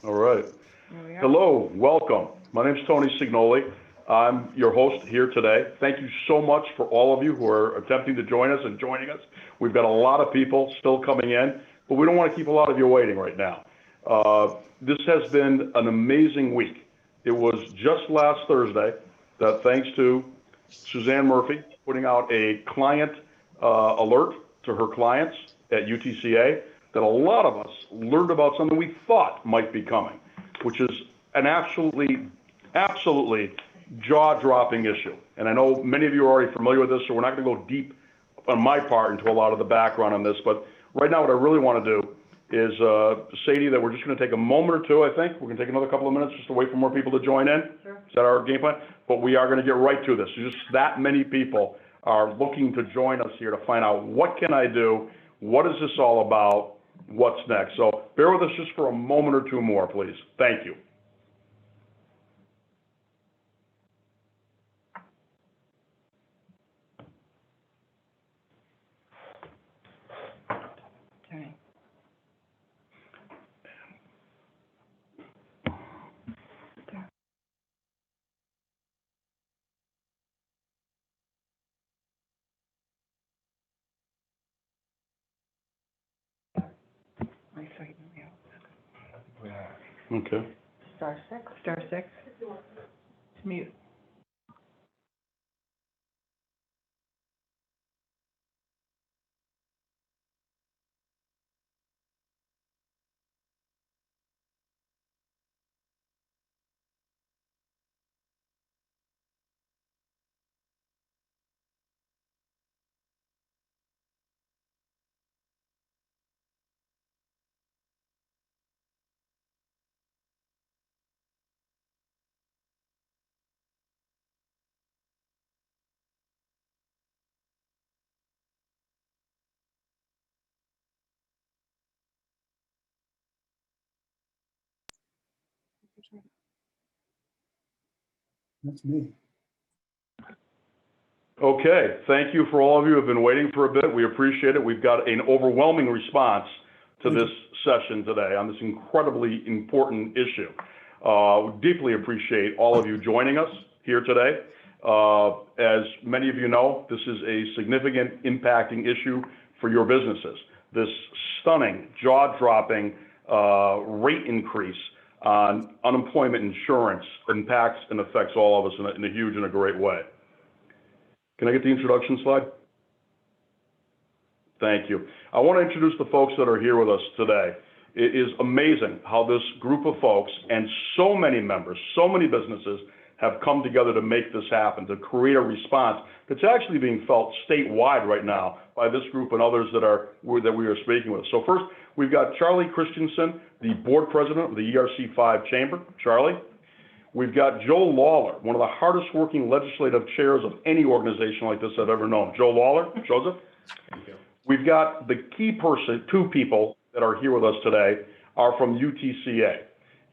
All right. Hello, welcome. My name is Tony Cignoli. I'm your host here today. Thank you so much for all of you who are attempting to join us and joining us. We've got a lot of people still coming in, but we don't want to keep a lot of you waiting right now. This has been an amazing week. It was just last Thursday that, thanks to Suzanne Murphy putting out a client alert to her clients at UTCA, that a lot of us learned about something we thought might be coming, which is an absolutely jaw-dropping issue. And I know many of you are already familiar with this, so we're not going to go deep on my part into a lot of the background on this. But right now, what I really want to do is say to you that we're just going to take a moment or two, I think. We're going to take another couple of minutes just to wait for more people to join in. Sure. Is that our game plan? But we are going to get right to this. Just that many people are looking to join us here to find out, what can I do? What is this all about? What's next? So bear with us just for a moment or two more, please. Thank you. Okay. Okay. Star six. Star six. It's mute. That's me. Okay, thank you for all of you who have been waiting for a bit. We appreciate it. We've got an overwhelming response to this session today on this incredibly important issue. We deeply appreciate all of you joining us here today. As many of you know, this is a significant impacting issue for your businesses. This stunning, jaw-dropping rate increase on unemployment insurance impacts and affects all of us in a huge and a great way. Can I get the introduction slide? Thank you. I want to introduce the folks that are here with us today. It is amazing how this group of folks and so many members, so many businesses have come together to make this happen, to create a response that's actually being felt statewide right now by this group and others that we are speaking with. So first, we've got Charlie Christensen, the board president of the ERC5 chamber. Charlie. We've got Joe Lawler, one of the hardest working legislative chairs of any organization like this I've ever known. Joe Lawler. Joseph. Thank you. We've got the key person, two people that are here with us today are from UTCA.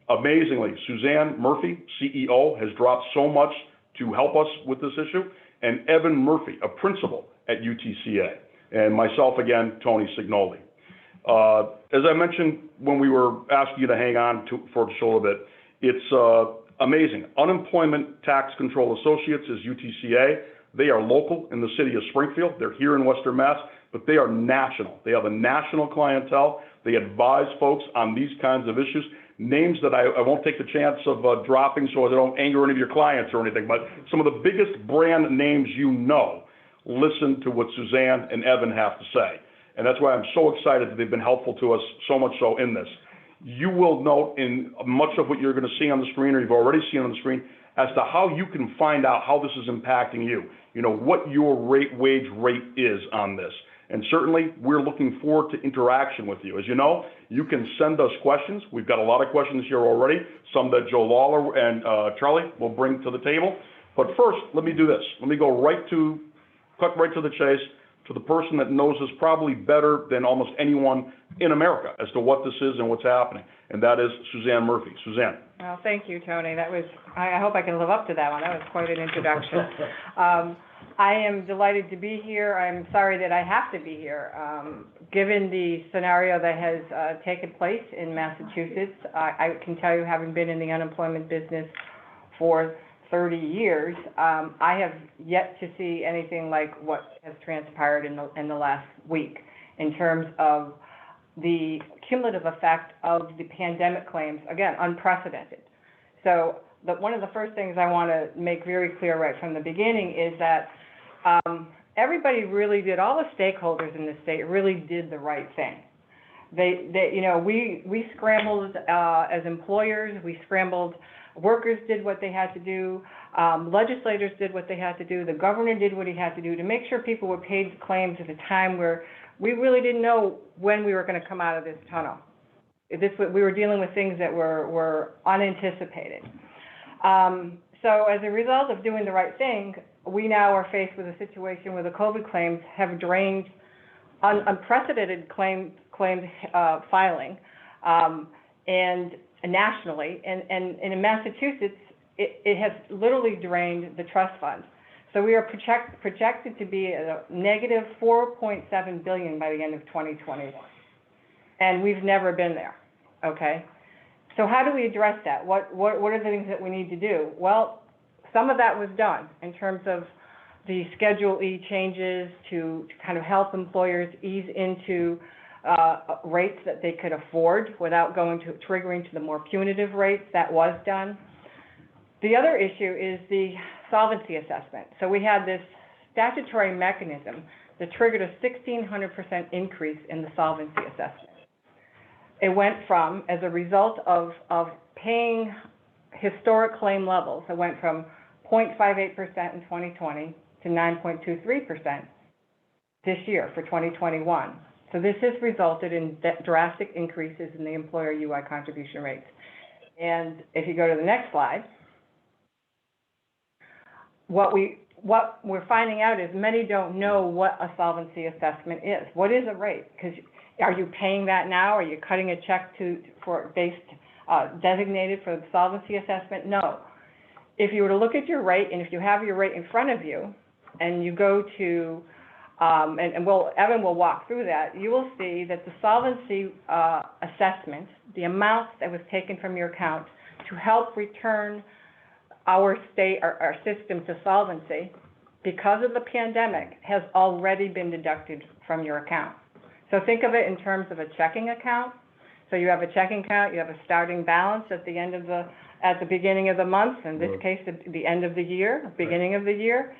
Amazingly, Suzanne Murphy, CEO, has dropped so much to help us with this issue, and Evan Murphy, a principal at UTCA, and myself again, Tony Cignoli. As I mentioned when we were asking you to hang on for just a little bit, it's amazing. Unemployment Tax Control Associates is UTCA. They are local in the city of Springfield. They're here in Western Mass, but they are national. They have a national clientele. They advise folks on these kinds of issues. Names that I won't take the chance of dropping so I don't anger any of your clients or anything, but some of the biggest brand names you know listen to what Suzanne and Evan have to say. And that's why I'm so excited that they've been helpful to us, so much so in this. You will note in much of what you're going to see on the screen, or you've already seen on the screen, as to how you can find out how this is impacting you. You know, what your wage rate is on this. And certainly, we're looking forward to interaction with you. As you know, you can send us questions. We've got a lot of questions here already, some that Joe Lawler and Charlie will bring to the table. But first, let me do this. Let me go cut right to the chase, to the person that knows us probably better than almost anyone in America as to what this is and what's happening, and that is Suzanne Murphy. Suzanne. Well, thank you, Tony. I hope I can live up to that one. That was quite an introduction. I am delighted to be here. I'm sorry that I have to be here. Given the scenario that has taken place in Massachusetts, I can tell you, having been in the unemployment business for 30 years, I have yet to see anything like what has transpired in the last week in terms of the cumulative effect of the pandemic claims, again, unprecedented. So one of the first things I want to make very clear right from the beginning is that everybody really did, all the stakeholders in the state really did the right thing. We scrambled as employers, we scrambled, workers did what they had to do, legislators did what they had to do, the governor did what he had to do to make sure people were paid claims at a time where we really didn't know when we were going to come out of this tunnel. We were dealing with things that were unanticipated. So as a result of doing the right thing, we now are faced with a situation where the COVID claims have drained unprecedented claims filing, and nationally, and in Massachusetts, it has literally drained the trust fund. So we are projected to be at a negative $4.7 billion by the end of 2021, and we've never been there. Okay, so how do we address that? What are the things that we need to do? Well, some of that was done in terms of the Schedule E changes to kind of help employers ease into rates that they could afford without triggering to the more punitive rates. That was done. The other issue is the solvency assessment. So we had this statutory mechanism that triggered a 1,600% increase in the solvency assessment. It went from, as a result of paying historic claim levels, it went from 0.58% in 2020 to 9.23% this year for 2021. So this has resulted in drastic increases in the employer UI contribution rates. And if you go to the next slide, what we're finding out is many don't know what a solvency assessment is. What is a rate? Because are you paying that now? Are you cutting a check designated for the solvency assessment? No. If you were to look at your rate, and if you have your rate in front of you, and you go to, Evan will walk through that, you will see that the solvency assessment, the amount that was taken from your account to help return our system to solvency, because of the pandemic, has already been deducted from your account. So think of it in terms of a checking account. So you have a checking account, you have a starting balance at the beginning of the month, in this case, the end of the year, beginning of the year.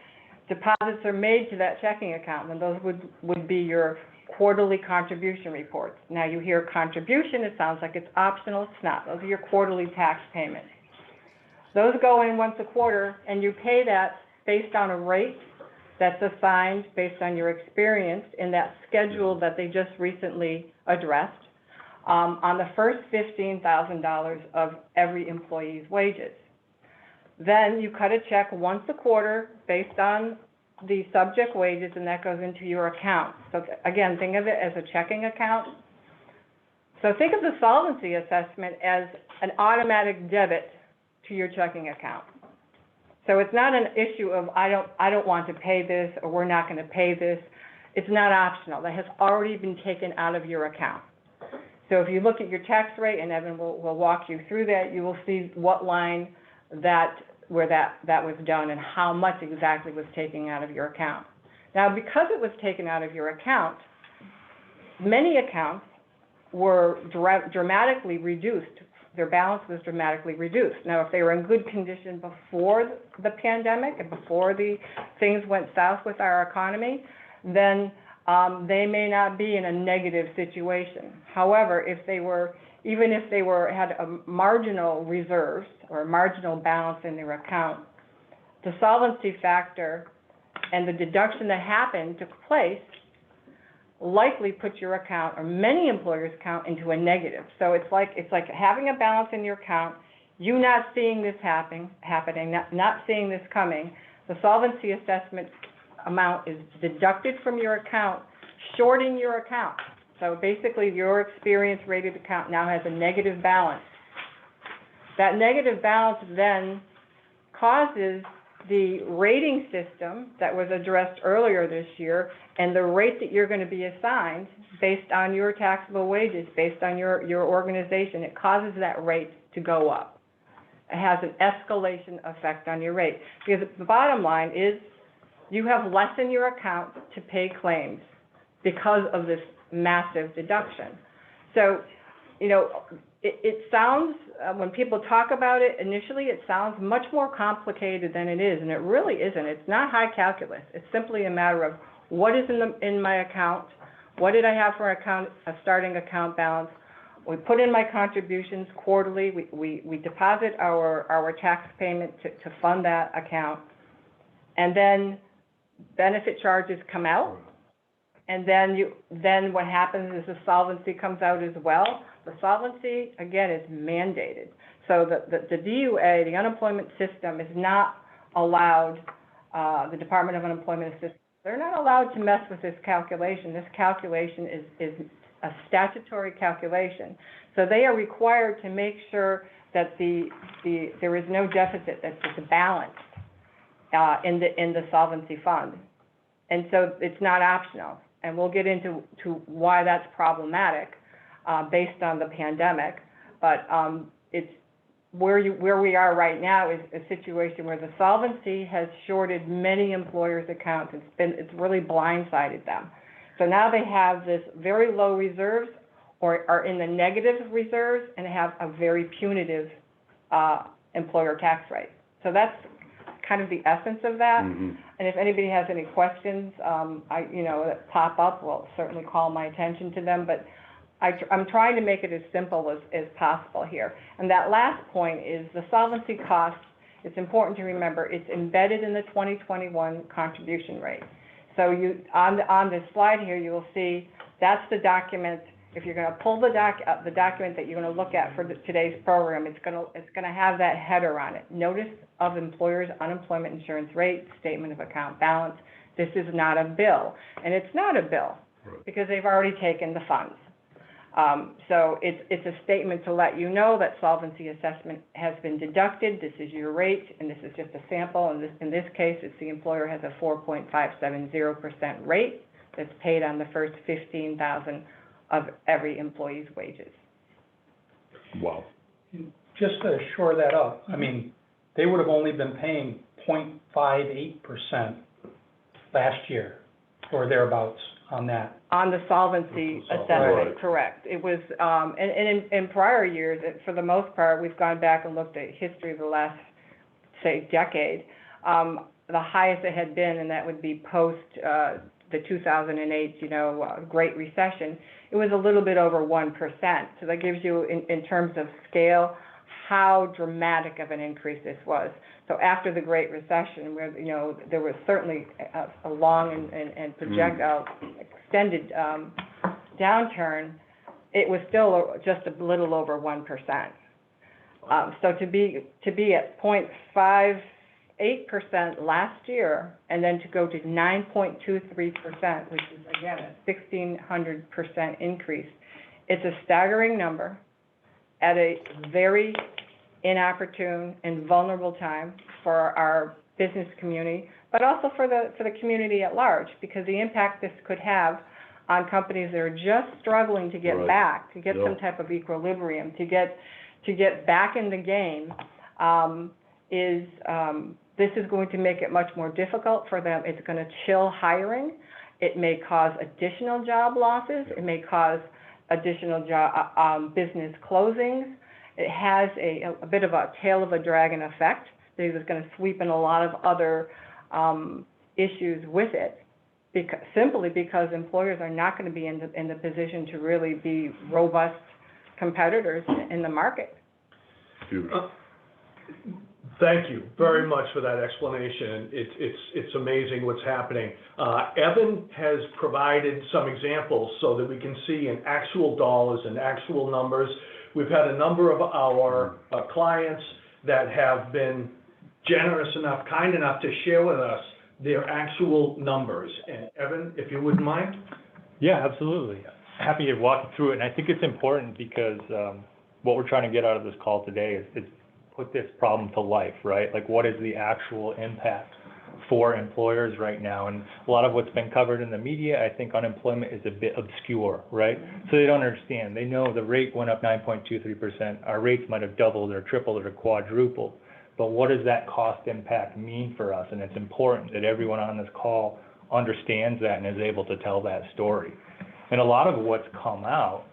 Deposits are made to that checking account, and those would be your quarterly contribution reports. Now you hear contribution, it sounds like it's optional, it's not. Those are your quarterly tax payments. Those go in once a quarter, and you pay that based on a rate that's assigned based on your experience in that schedule that they just recently addressed on the first $15,000 of every employee's wages. Then you cut a check once a quarter based on the subject wages, and that goes into your account. So again, think of it as a checking account. So think of the solvency assessment as an automatic debit to your checking account. So it's not an issue of I don't want to pay this, or we're not going to pay this. It's not optional. That has already been taken out of your account. So if you look at your tax rate, and Evan will walk you through that, you will see what line where that was done and how much exactly was taken out of your account. Now, because it was taken out of your account, many accounts were dramatically reduced. Their balance was dramatically reduced. Now, if they were in good condition before the pandemic and before the things went south with our economy, then they may not be in a negative situation. However, even if they had a marginal reserves or a marginal balance in their account, the solvency factor and the deduction that took place likely put your account, or many employers' account, into a negative. So it's like having a balance in your account, you not seeing this happening, not seeing this coming. The solvency assessment amount is deducted from your account, shorting your account. So basically, your experience-rated account now has a negative balance. That negative balance then causes the rating system that was addressed earlier this year and the rate that you're going to be assigned based on your taxable wages, based on your organization, it causes that rate to go up. It has an escalation effect on your rate. Because the bottom line is you have less in your account to pay claims because of this massive deduction. So, you know, it sounds, when people talk about it, initially it sounds much more complicated than it is, and it really isn't. It's not high calculus. It's simply a matter of what is in my account, what did I have for a starting account balance. We put in my contributions quarterly. We deposit our tax payment to fund that account, and then benefit charges come out. And then what happens is the solvency comes out as well. The solvency, again, is mandated. So the DUA, the unemployment system, is not allowed, the Department of Unemployment Assistance, they're not allowed to mess with this calculation. This calculation is a statutory calculation. So they are required to make sure that there is no deficit, that it's balanced in the solvency fund. And so it's not optional. And we'll get into why that's problematic based on the pandemic. But it's where we are right now is a situation where the solvency has shorted many employers' accounts. It's really blindsided them. So now they have this very low reserves or are in the negative reserves and have a very punitive employer tax rate. So that's kind of the essence of that. Mm-hmm. And if anybody has any questions, that pop up, well, certainly call my attention to them. But I'm trying to make it as simple as possible here. And that last point is the solvency cost. It's important to remember it's embedded in the 2021 contribution rate. So on this slide here, you will see that's the document. If you're going to pull the document that you're going to look at for today's program, it's going to have that header on it. Notice of employer's unemployment insurance rate, statement of account balance. This is not a bill, and it's not a bill because they've already taken the funds. So it's a statement to let you know that solvency assessment has been deducted. This is your rate, and this is just a sample. And in this case, it's the employer has a 4.570% rate that's paid on the first $15,000 of every employee's wages. Wow. Just to shore that up, I mean, they would have only been paying 0.58% last year or thereabouts on that. On the solvency assessment, right. Correct. It was, and in prior years, for the most part, we've gone back and looked at history of the last, say, decade. The highest it had been, and that would be post the 2008, Great Recession, it was a little bit over 1%. So that gives you, in terms of scale, how dramatic of an increase this was. So after the Great Recession, where there was certainly a long and extended downturn, it was still just a little over 1%. So to be at 0.58% last year, and then to go to 9.23%, which is again a 1,600% increase, it's a staggering number at a very inopportune and vulnerable time for our business community, but also for the community at large, because the impact this could have on companies that are just struggling to get back, to get some type of equilibrium, to get back in the game, this is going to make it much more difficult for them. It's going to chill hiring. It may cause additional job losses. It may cause additional business closings. It has a bit of a tail of a dragon effect. It's going to sweep in a lot of other issues with it, simply because employers are not going to be in the position to really be robust competitors in the market. Thank you very much for that explanation. It's amazing what's happening. Evan has provided some examples so that we can see in actual dollars and actual numbers. We've had a number of our clients that have been generous enough, kind enough to share with us their actual numbers. And Evan, if you wouldn't mind? Yeah, absolutely. Happy to walk you through it. And I think it's important because what we're trying to get out of this call today is put this problem to life, right? Like, what is the actual impact for employers right now? And a lot of what's been covered in the media, I think unemployment is a bit obscure, right? So they don't understand. They know the rate went up 9.23%. Our rates might have doubled or tripled or quadrupled. But what does that cost impact mean for us? And it's important that everyone on this call understands that and is able to tell that story. And a lot of what's come out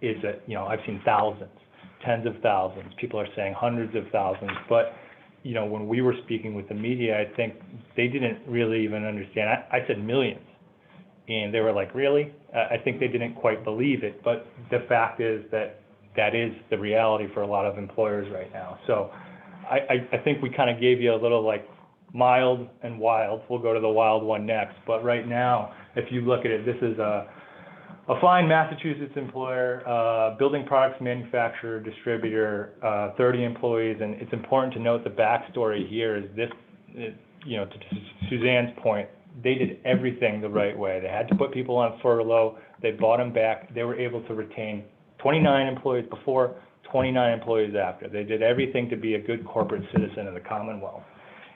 is that, you know, I've seen thousands, tens of thousands. People are saying hundreds of thousands. But, you know, when we were speaking with the media, I think they didn't really even understand. I said millions. And they were like, really? I think they didn't quite believe it. But the fact is that that is the reality for a lot of employers right now. So I think we kind of gave you a little like mild and wild. We'll go to the wild one next. But right now, if you look at it, this is a fine Massachusetts employer, building products manufacturer, distributor, 30 employees. And it's important to note the backstory here is this, you know, to Suzanne's point, they did everything the right way. They had to put people on furlough. They bought them back. They were able to retain 29 employees before, 29 employees after. They did everything to be a good corporate citizen of the Commonwealth.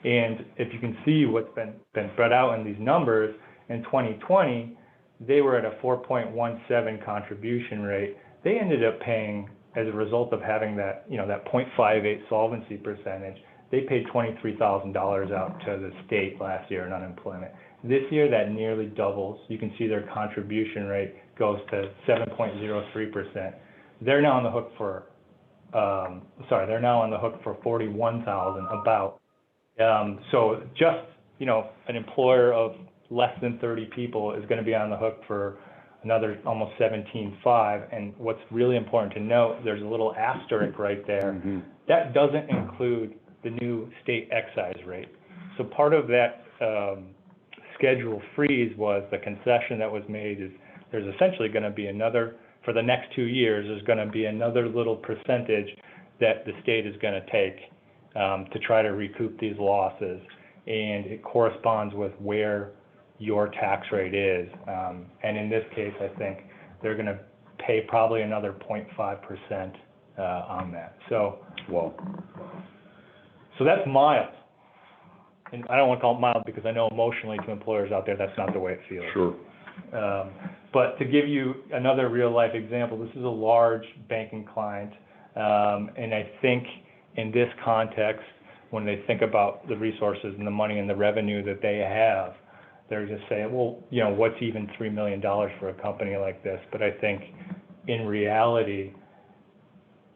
And if you can see what's been spread out in these numbers, in 2020, they were at a 4.17 contribution rate. They ended up paying, as a result of having that, you know, that 0.58 solvency percentage, they paid $23,000 out to the state last year in unemployment. This year, that nearly doubles. You can see their contribution rate goes to 7.03%. They're now on the hook for, they're now on the hook for $41,000 about. So just, you know, an employer of less than 30 people is going to be on the hook for another almost 17.5. And what's really important to note, there's a little asterisk right there. Mm-hmm. That doesn't include the new state excise rate. So part of that schedule freeze was the concession that was made is there's essentially going to be another, for the next 2 years, there's going to be another little percentage that the state is going to take to try to recoup these losses. And it corresponds with where your tax rate is. And in this case, I think they're going to pay probably another 0.5% on that. So, Wow. So that's mild. And I don't want to call it mild because I know emotionally to employers out there, that's not the way it feels. Sure. But to give you another real life example, this is a large banking client. And I think in this context, when they think about the resources and the money and the revenue that they have, they're just saying, well, you know, what's even $3 million for a company like this? But I think in reality,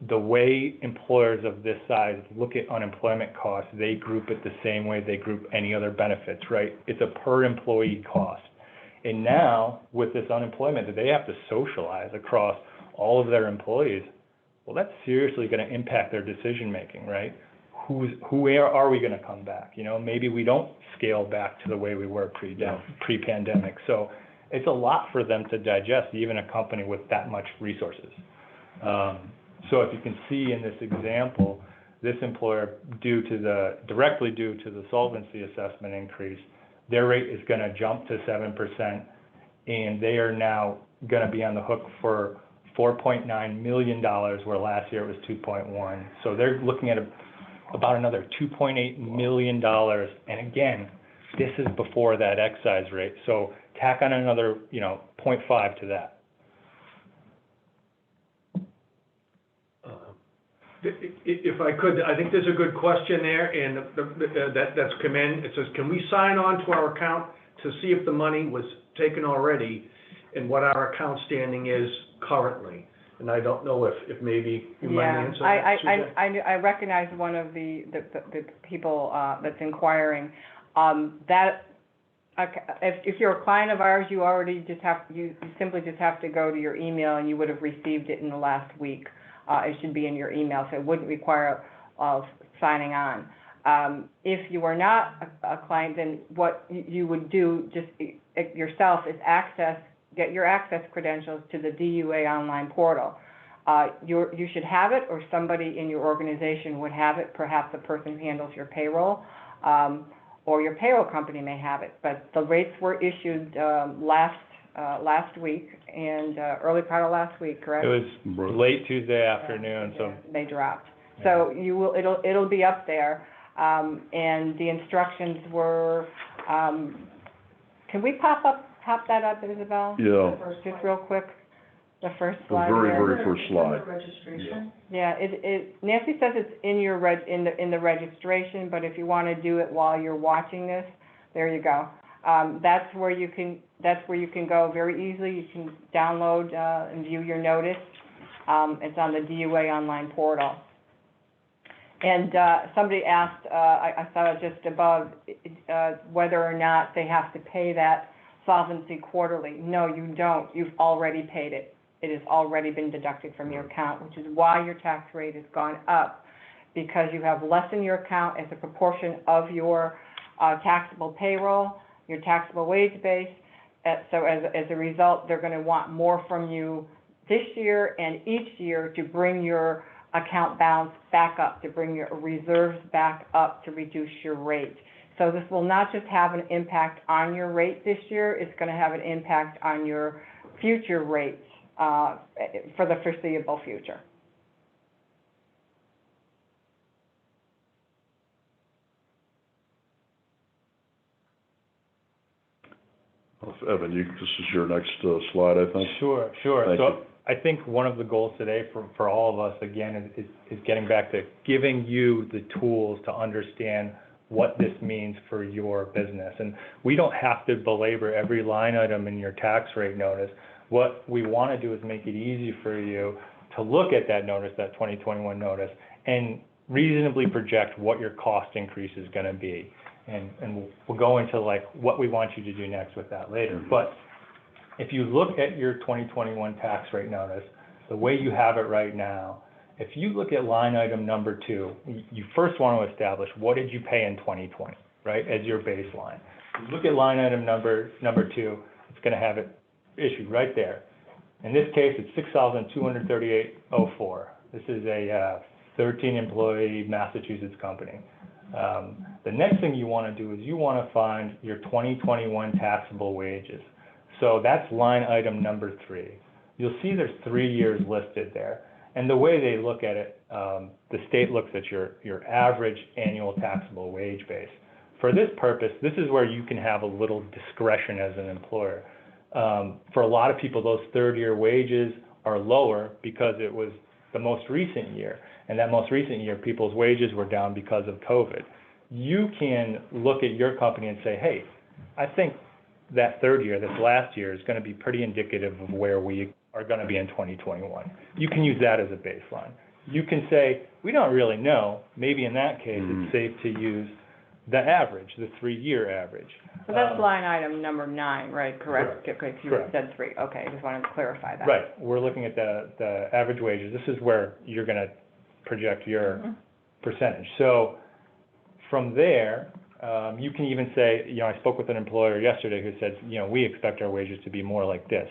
the way employers of this size look at unemployment costs, they group it the same way they group any other benefits, right? It's a per employee cost. And now, with this unemployment that they have to socialize across all of their employees, well, that's seriously going to impact their decision making, right? Where are we going to come back? You know, maybe we don't scale back to the way we were pre-pandemic. So it's a lot for them to digest, even a company with that much resources. So if you can see in this example, this employer, directly due to the solvency assessment increase, their rate is going to jump to 7%, and they are now going to be on the hook for $4.9 million, where last year it was 2.1. So they're looking at about another $2.8 million. And again, this is before that excise rate. So tack on another, 0.5 to that. If I could, I think there's a good question there, and that's come in. It says, can we sign on to our account to see if the money was taken already and what our account standing is currently? And I don't know if maybe you might answer that, Suzanne? I recognize one of the people that's inquiring. If you're a client of ours, you simply just have to go to your email, and you would have received it in the last week. It should be in your email, so it wouldn't require signing on. If you are not a client, then what you would do just yourself is get your access credentials to the DUA online portal. You should have it, or somebody in your organization would have it. Perhaps the person who handles your payroll, or your payroll company may have it. But the rates were issued last week and early part of last week, correct? It was late Tuesday afternoon, so they dropped. So you will, it'll be up there. And the instructions were, can we pop that up, Isabel? Yeah. Just real quick, the first The slide. very, there. very first slide. Registration? Yeah, Nancy says it's in your in the registration, but if you want to do it while you're watching this, there you go. That's where you can go very easily. You can download and view your notice. It's on the DUA online portal. And somebody asked, I saw it just above, whether or not they have to pay that solvency quarterly. No, you don't. You've already paid it. It has already been deducted from your account, which is why your tax rate has gone up, because you have less in your account as a proportion of your taxable payroll, your taxable wage base. So as a result, they're going to want more from you this year and each year to bring your account balance back up, to bring your reserves back up, to reduce your rate. So this will not just have an impact on your rate this year, it's going to have an impact on your future rates for the foreseeable future. Evan, this is your next slide, I think. Sure. Thank So you. I think one of the goals today for all of us, again, is getting back to giving you the tools to understand what this means for your business. And we don't have to belabor every line item in your tax rate notice. What we want to do is make it easy for you to look at that notice, that 2021 notice, and reasonably project what your cost increase is going to be. And we'll go into like what we want you to do next with that later. But if you look at your 2021 tax rate notice, the way you have it right now, if you look at line item number 2, you first want to establish what did you pay in 2020, right, as your baseline. You look at line item number 2, it's going to have it issued right there. In this case, it's $6,238.04. This is a 13-employee Massachusetts company. The next thing you want to do is you want to find your 2021 taxable wages. So that's line item number 3. You'll see there's 3 years listed there. And the way they look at it, the state looks at your average annual taxable wage base. For this purpose, this is where you can have a little discretion as an employer. For a lot of people, those third-year wages are lower because it was the most recent year. And that most recent year, people's wages were down because of COVID. You can look at your company and say, hey, I think that third year, this last year, is going to be pretty indicative of where we are going to be in 2021. You can use that as a baseline. You can say, we don't really know. Maybe in that case, it's safe to use the average, the 3-year average. So that's line item number 9, right? Correct? Okay, you Correct. said 3. Okay, I just wanted to clarify that. Right. We're looking at the average wages. This is where you're going to project your percentage. So from there, you can even say, I spoke with an employer yesterday who said, we expect our wages to be more like this.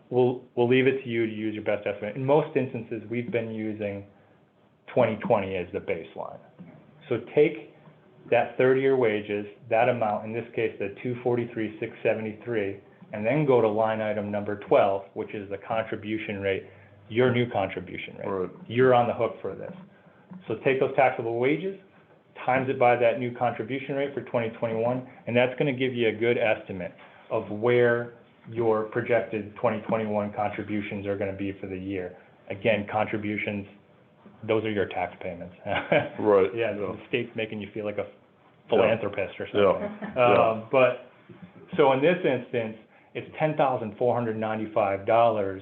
We'll leave it to you to use your best estimate. In most instances, we've been using 2020 as the baseline. So take that 30-year wages, that amount, in this case, the $243,673, and then go to line item number 12, which is the contribution rate, your new contribution rate. Right. You're on the hook for this. So take those taxable wages, times it by that new contribution rate for 2021, and that's going to give you a good estimate of where your projected 2021 contributions are going to be for the year. Again, contributions, those are your tax payments. Right. Yeah, the state's making you feel like a philanthropist or something. Yeah. But, so in this instance, it's $10,495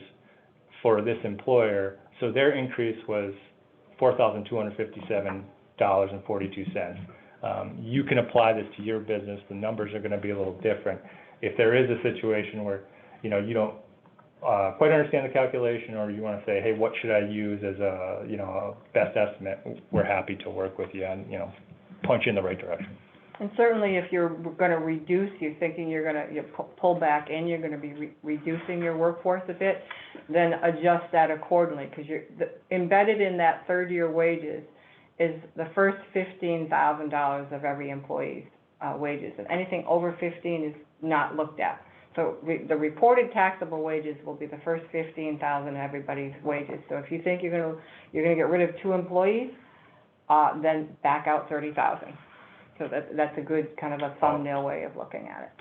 for this employer, so their increase was $4,257.42. You can apply this to your business. The numbers are going to be a little different. If there is a situation where, you don't quite understand the calculation, or you want to say, hey, what should I use as a best estimate, we're happy to work with you and, point you in the right direction. And certainly if you're going to reduce, you're thinking you're going to pull back and you're going to be reducing your workforce a bit, then adjust that accordingly, because embedded in that third-year wages is the first $15,000 of every employee's wages, and anything over 15 is not looked at. So the reported taxable wages will be the first 15,000 of everybody's wages. So if you think you're gonna get rid of 2 employees, then back out 30,000. So that's a good kind of a thumbnail way of looking at it.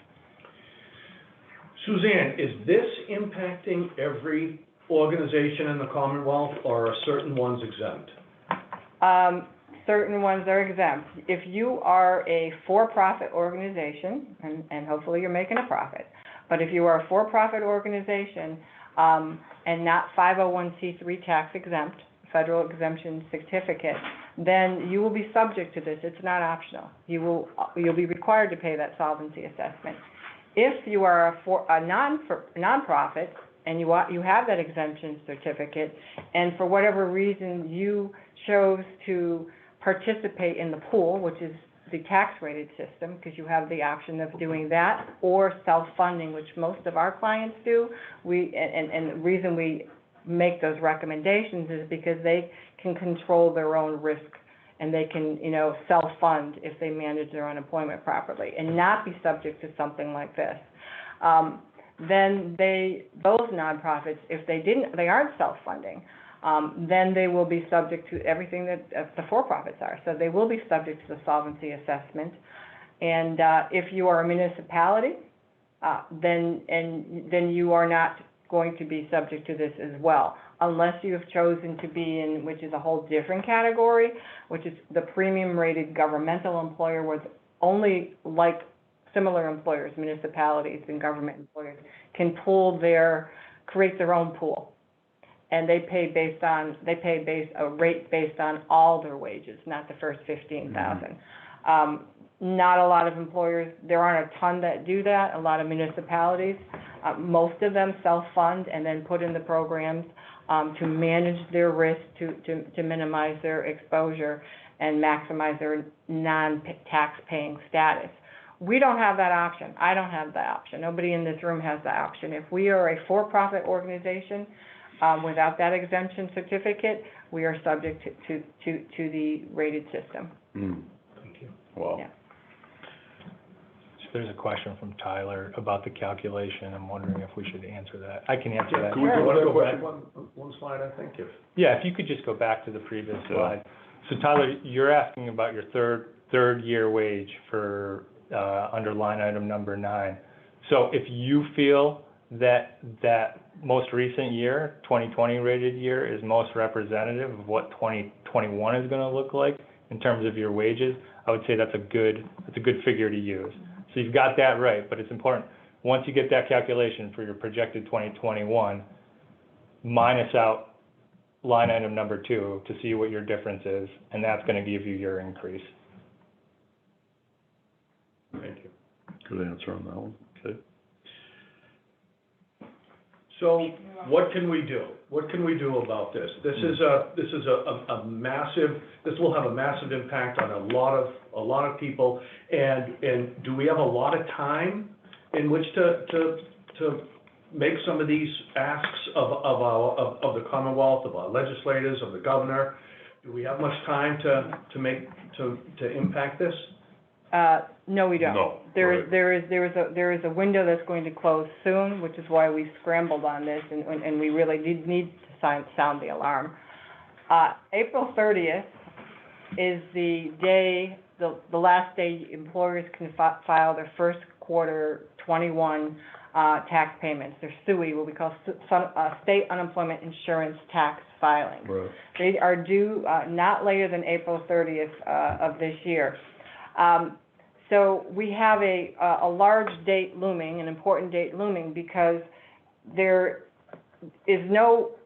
Suzanne, is this impacting every organization in the Commonwealth, or are certain ones exempt? Certain ones are exempt. If you are a for-profit organization, and hopefully you're making a profit, but if you are a for-profit organization, and not 501c3 tax exempt, federal exemption certificate, then you will be subject to this. It's not optional. You'll be required to pay that solvency assessment. If you are a nonprofit and you have that exemption certificate, and for whatever reason you chose to participate in the pool, which is the tax-rated system, because you have the option of doing that, or self-funding, which most of our clients do. And the reason we make those recommendations is because they can control their own risk, and they can, self-fund if they manage their unemployment properly, and not be subject to something like this. Then those nonprofits, if they aren't self-funding, then they will be subject to everything that the for-profits are. So they will be subject to the solvency assessment. And if you are a municipality, then you are not going to be subject to this as well, unless you have chosen to be in, which is a whole different category, which is the premium-rated governmental employer, where only like similar employers, municipalities and government employers, can create their own pool. And they pay a rate based on all their wages, not the first 15,000. Not a lot of employers, there aren't a ton that do that. A lot of municipalities, most of them self-fund and then put in the programs to manage their risk, to minimize their exposure and maximize their non-tax paying status. We don't have that option. I don't have that option. Nobody in this room has that option. If we are a for-profit organization, without that exemption certificate, we are subject to the rated system. Thank you. Wow. Yeah. So there's a question from Tyler about the calculation. I'm wondering if we should answer that. I can answer that. Can we go back one slide, I think, Yeah, if you could just go back to the previous slide. So Tyler, you're asking about your third year wage for under line item number 9. So if you feel that most recent year, 2020 rated year, is most representative of what 2021 is going to look like in terms of your wages, I would say that's a good figure to use. So you've got that right, but it's important. Once you get that calculation for your projected 2021, minus out line item number 2 to see what your difference is, and that's going to give you your increase. Thank you. Good answer on that one. Okay. So what can we do? What can we do about this? This will have a massive impact on a lot of people. And do we have a lot of time in which to make some of these asks of the Commonwealth, of our legislators, of the governor? Do we have much time to impact this? No, we don't. No. There is a window that's going to close soon, which is why we scrambled on this, and we really need to sound the alarm. April 30th is the last day employers can file their first quarter 21 tax payments. They're SUI, what we call state unemployment insurance tax filing. Right. They are due not later than April 30th of this year. So we have a large date looming, an important date looming, because there is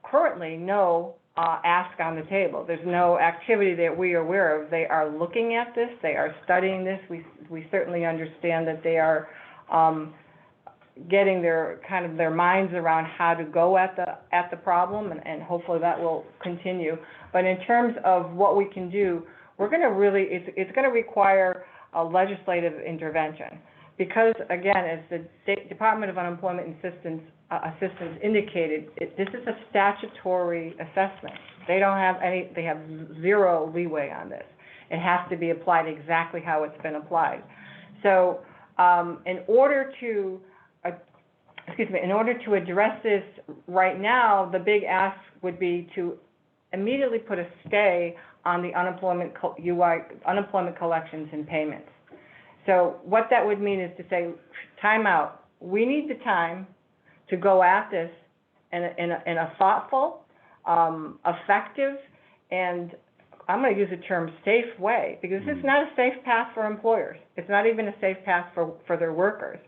currently no ask on the table. There's no activity that we are aware of. They are looking at this. They are studying this. We certainly understand that they are getting their minds around how to go at the problem, and hopefully that will continue. But in terms of what we can do, we're going to it's going to require a legislative intervention, because again, as the State Department of Unemployment Assistance indicated, this is a statutory assessment. They have zero leeway on this. It has to be applied exactly how it's been applied. So in order to in order to address this right now, the big ask would be to immediately put a stay on the unemployment collections and payments. So what that would mean is to say, time out. We need the time to go at this in a thoughtful, effective, and I'm going to use the term safe way, because it's not a safe path for employers. It's not even a safe path for their workers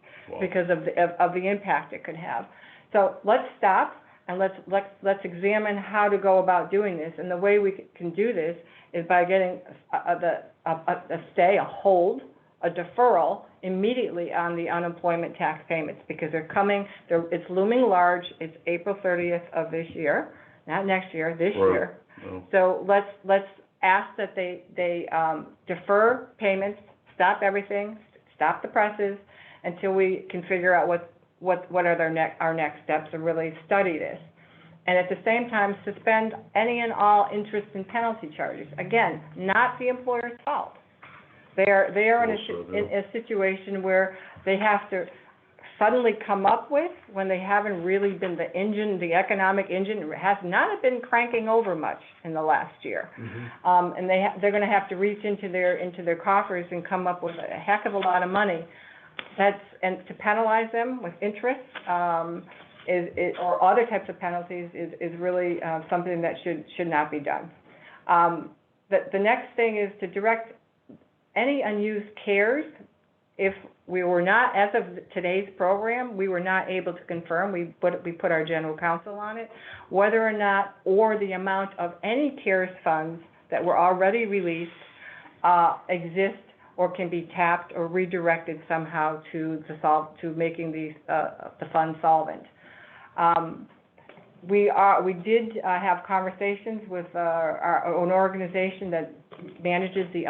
because of the impact it could have. So let's stop and let's examine how to go about doing this. And the way we can do this is by getting a stay, a hold, a deferral immediately on the unemployment tax payments, because it's looming large. It's April 30th of this year, not next year, this year. No. So let's ask that they defer payments, stop everything, stop the presses until we can figure out what are our next steps and really study this. And at the same time, suspend any and all interest and penalty charges. Again, not the employer's fault. They are in a situation where they have to suddenly come up with, when they haven't really been the economic engine has not been cranking over much in the last year. And they're going to have to reach into their coffers and come up with a heck of a lot of money. And to penalize them with interest or other types of penalties is really something that should not be done. The next thing is to direct any unused CARES. If we were not, as of today's program, we were not able to confirm, we put our general counsel on it, whether or not, or the amount of any CARES funds that were already released exist or can be tapped or redirected somehow to making the fund solvent. We did have conversations with an organization that manages the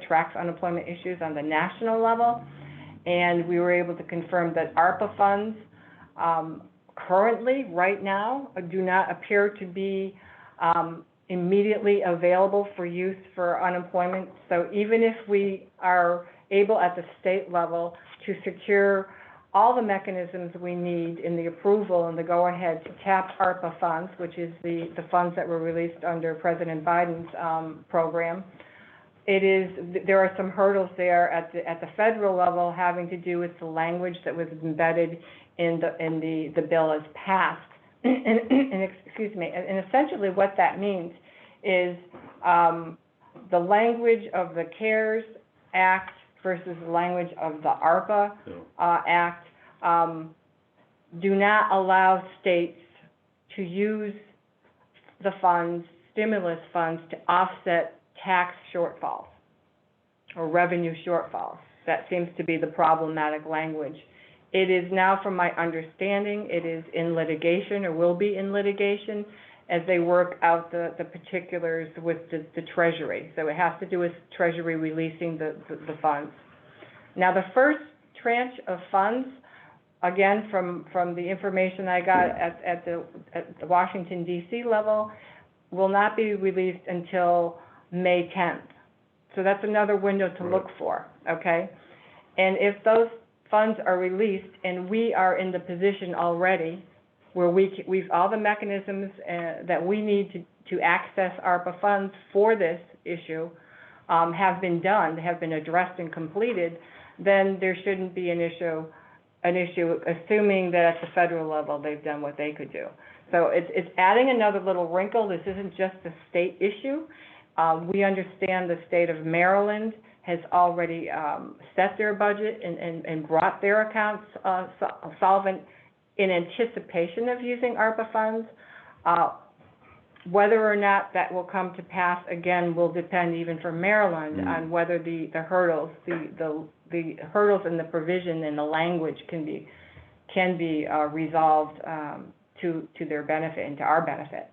tracks unemployment issues on the national level, and we were able to confirm that ARPA funds currently, right now, do not appear to be immediately available for use for unemployment. So even if we are able at the state level to secure all the mechanisms we need in the approval and the go-ahead to tap ARPA funds, which is the funds that were released under President Biden's program, there are some hurdles there at the federal level having to do with the language that was embedded in the bill as passed. And essentially what that means is the language of the CARES Act versus the language of the ARPA Act do not allow states to use the stimulus funds to offset tax shortfalls or revenue shortfalls. That seems to be the problematic language. It is now, from my understanding, it is in litigation or will be in litigation as they work out the particulars with the Treasury. So it has to do with Treasury releasing the funds. Now, the first tranche of funds, again, from the information I got at the Washington, D.C. level, will not be released until May 10th. So that's another window to look for, okay? And if those funds are released and we are in the position already where we've all the mechanisms that we need to access ARPA funds for this issue have been done, have been addressed and completed, then there shouldn't be an issue, assuming that at the federal level they've done what they could do. So it's adding another little wrinkle. This isn't just a state issue. We understand the state of Maryland has already set their budget and brought their accounts solvent in anticipation of using ARPA funds. Whether or not that will come to pass, again, will depend even for Maryland on whether the hurdles, the hurdles in the provision and the language can be resolved to their benefit and to our benefit.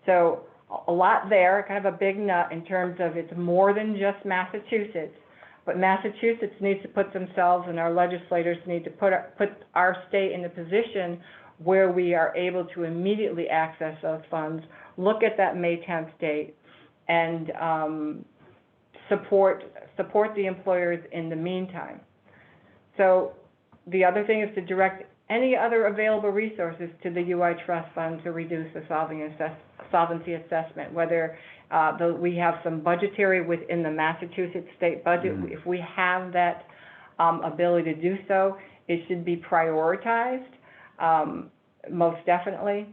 So a lot there, kind of a big nut in terms of it's more than just Massachusetts, but Massachusetts needs to put themselves and our legislators need to put our state in a position where we are able to immediately access those funds, look at that May 10th date, and support the employers in the meantime. So the other thing is to direct any other available resources to the UI trust fund to reduce the solvency assessment, whether we have some budgetary within the Massachusetts state budget. If we have that ability to do so, it should be prioritized, most definitely.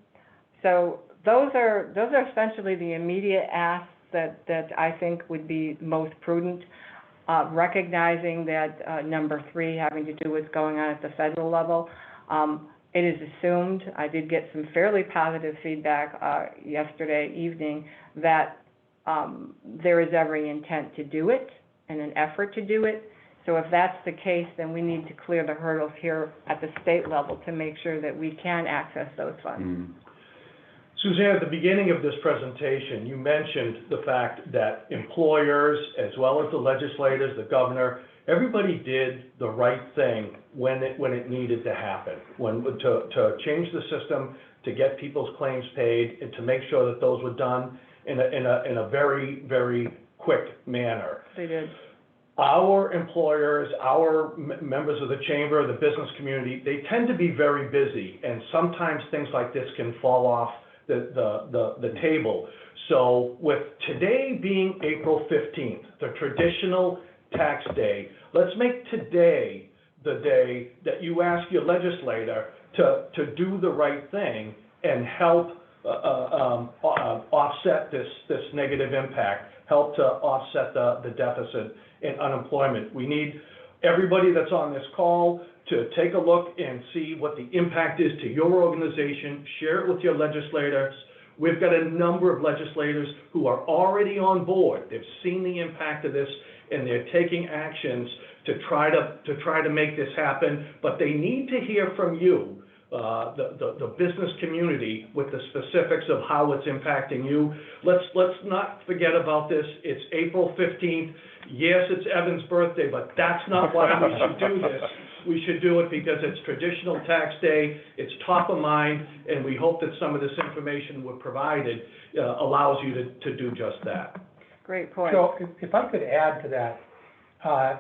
So those are essentially the immediate asks that I think would be most prudent, recognizing that number 3, having to do with what's going on at the federal level. It is assumed, I did get some fairly positive feedback yesterday evening, that there is every intent to do it and an effort to do it. So if that's the case, then we need to clear the hurdles here at the state level to make sure that we can access those funds. Suzanne, at the beginning of this presentation, you mentioned the fact that employers, as well as the legislators, the governor, everybody did the right thing when it needed to happen, to change the system, to get people's claims paid, and to make sure that those were done in a very, very quick manner. They did. Our employers, our members of the chamber, the business community, they tend to be very busy, and sometimes things like this can fall off the table. So with today being April 15th, the traditional tax day, let's make today the day that you ask your legislator to do the right thing and help offset this negative impact, help to offset the deficit in unemployment. We need everybody that's on this call to take a look and see what the impact is to your organization, share it with your legislators. We've got a number of legislators who are already on board. They've seen the impact of this, and they're taking actions to try to make this happen, but they need to hear from you, the business community, with the specifics of how it's impacting you. Let's not forget about this. It's April 15th. Yes, it's Evan's birthday, but that's not why we should do this. We should do it because it's traditional tax day, it's top of mind, and we hope that some of this information we're provided allows you to do just that. Great point. So if I could add to that,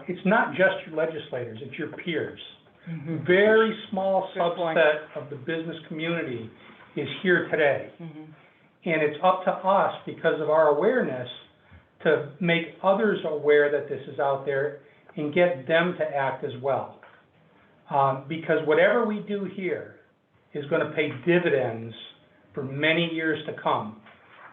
it's not just your legislators, it's your peers. Very small subset of the business community is here today. And it's up to us, because of our awareness, to make others aware that this is out there and get them to act as well. Because whatever we do here is going to pay dividends for many years to come.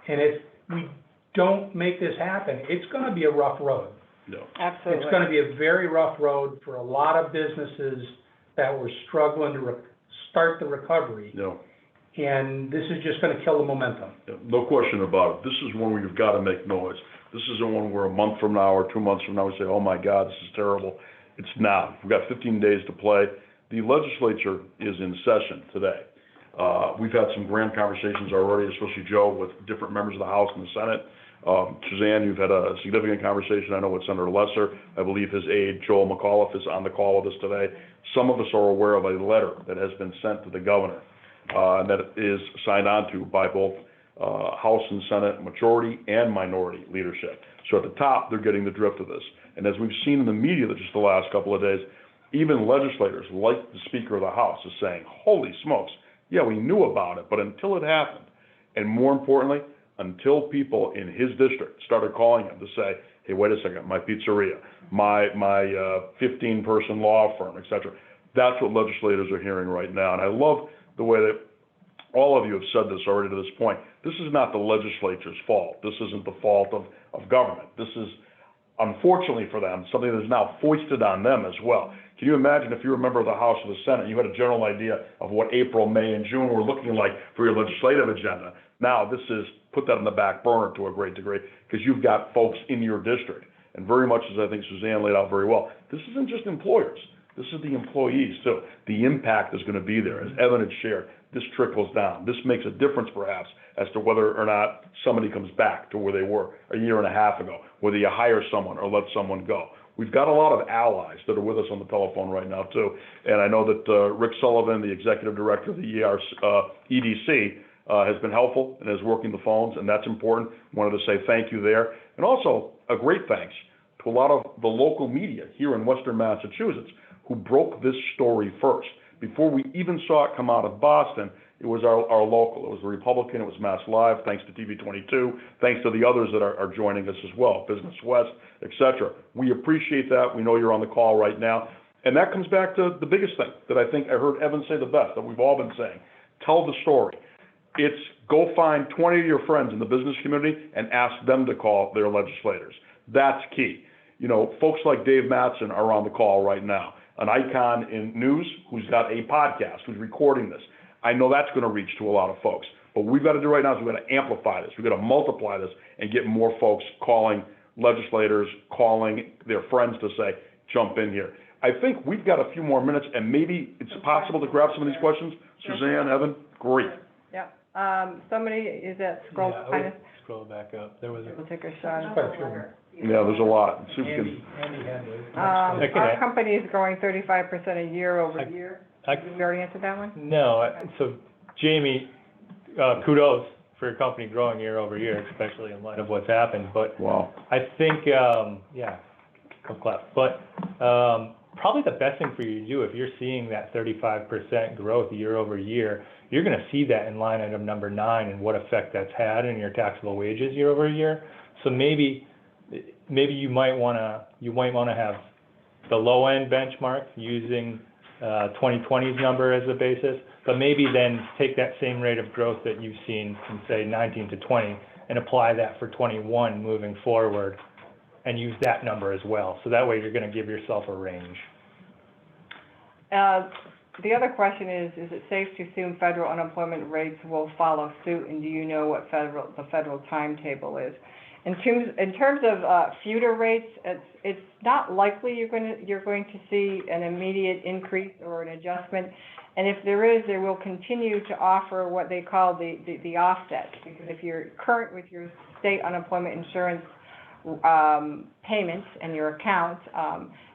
And if we don't make this happen, it's going to be a rough road. No. Absolutely. It's going to be a very rough road for a lot of businesses that were struggling to start the recovery. No. And this is just going to kill the momentum. Yeah, no question about it. This is one where you've got to make noise. This isn't one where a month from now or 2 months from now we say, oh my God, this is terrible. It's now. We've got 15 days to play. The legislature is in session today. We've had some grand conversations already, especially Joe, with different members of the House and the Senate. Suzanne, you've had a significant conversation, I know, with Senator Lesser. I believe his aide, Joel McAuliffe, is on the call with us today. Some of us are aware of a letter that has been sent to the governor and that is signed on to by both House and Senate majority and minority leadership. So at the top, they're getting the drift of this. And as we've seen in the media just the last couple of days, even legislators like the Speaker of the House is saying, holy smokes, yeah, we knew about it, but until it happened, and more importantly, until people in his district started calling him to say, hey, wait a second, my pizzeria, my 15-person law firm, et cetera. That's what legislators are hearing right now. And I love the way that all of you have said this already to this point. This is not the legislature's fault. This isn't the fault of government. This is, unfortunately for them, something that is now foisted on them as well. Can you imagine if you're a member of the House or the Senate, you had a general idea of what April, May, and June were looking like for your legislative agenda. Now this is put that on the back burner to a great degree because you've got folks in your district. And very much as I think Suzanne laid out very well, this isn't just employers. This is the employees too. The impact is going to be there. As Evan had shared, this trickles down. This makes a difference perhaps as to whether or not somebody comes back to where they were a year and a half ago, whether you hire someone or let someone go. We've got a lot of allies that are with us on the telephone right now too. And I know that Rick Sullivan, the executive director of the EDC, has been helpful and is working the phones, and that's important. Wanted to say thank you there. And also a great thanks to a lot of the local media here in Western Massachusetts who broke this story first. before we even saw it come out of Boston, it was our local. It was the Republican, it was Mass Live, thanks to TV 22, thanks to the others that are joining us as well, Business West, et cetera. We appreciate that. We know you're on the call right now. And that comes back to the biggest thing that I think I heard Evan say the best, that we've all been saying. Tell the story. It's go find 20 of your friends in the business community and ask them to call their legislators. That's key. You know, folks like Dave Mattson are on the call right now, an icon in news who's got a podcast, who's recording this. I know that's going to reach to a lot of folks. But what we've got to do right now is we've got to amplify this. We've got to multiply this and get more folks calling legislators, calling their friends to say, jump in here. I think we've got a few more minutes, and maybe it's possible to grab some of these questions. Suzanne, Evan, great. Yeah. Somebody, is that scroll Yeah, I kind would of, scroll back up. There was we'll take a shot. Quite a few more. Yeah, there's a lot. See if we Andy can, had the Okay. Our company is growing 35% a year over year. I- Did we already answer that one? No, so Jamie, kudos for your company growing year over year, especially in light of what's happened, but wow. I think, yeah, go clap. But, probably the best thing for you to do, if you're seeing that 35% growth year over year, you're gonna see that in line item number 9 and what effect that's had in your taxable wages year over year. So maybe you might wanna have the low end benchmark using 2020's number as a basis, but maybe then take that same rate of growth that you've seen from say 19 to 20 and apply that for 21 moving forward and use that number as well. So that way you're gonna give yourself a range. The other question is it safe to assume federal unemployment rates will follow suit, and do you know what the federal timetable is? In terms of future rates, it's not likely you're going to see an immediate increase or an adjustment, and if there is, they will continue to offer what they call the offset, because if you're current with your state unemployment insurance payments and your account,